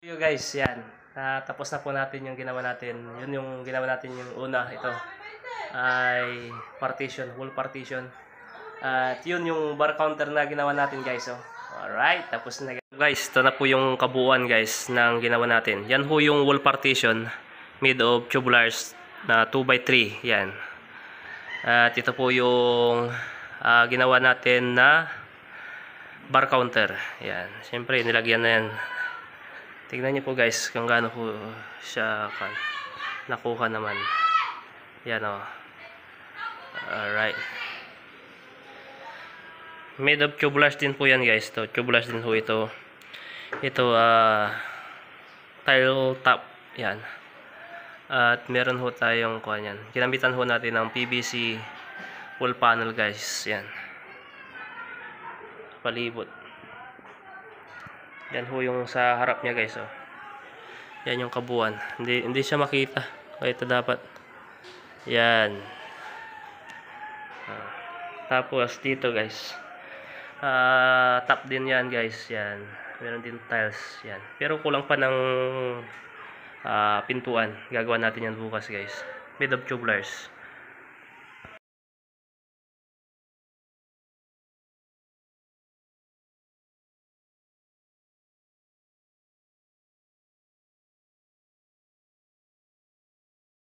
You guys, yan. Tapos na po natin yung ginawa natin. Yun yung ginawa natin yung una. Ito ay partition, wall partition. At yun yung bar counter na ginawa natin guys. Oh. Alright, tapos na guys. Ito na po yung kabuuan guys ng ginawa natin. Yan po yung wall partition made of tubulars na 2x3. Yan. At ito po yung ginawa natin na bar counter. Yan. Siyempre, nilagyan na yan. Tingnan niyo po guys kung gaano po siya nakuha naman. Yan o. Alright. Made of tubulars din po yan guys. Tubulars din po ito. Ito tile top. Yan. At meron ho tayong kuha yan. Ginamitan ho natin ng PVC wall panel guys. Yan. Palibot. Yan ho yung sa harap niya guys. Oh. Yan yung kabuuan. Hindi siya makita. Kaya ito dapat. Yan. Tapos dito guys. Top din yan guys. Yan. Meron din tiles. Yan. Pero kulang pa ng pintuan. Gagawa natin yan bukas guys. Made of tubulars.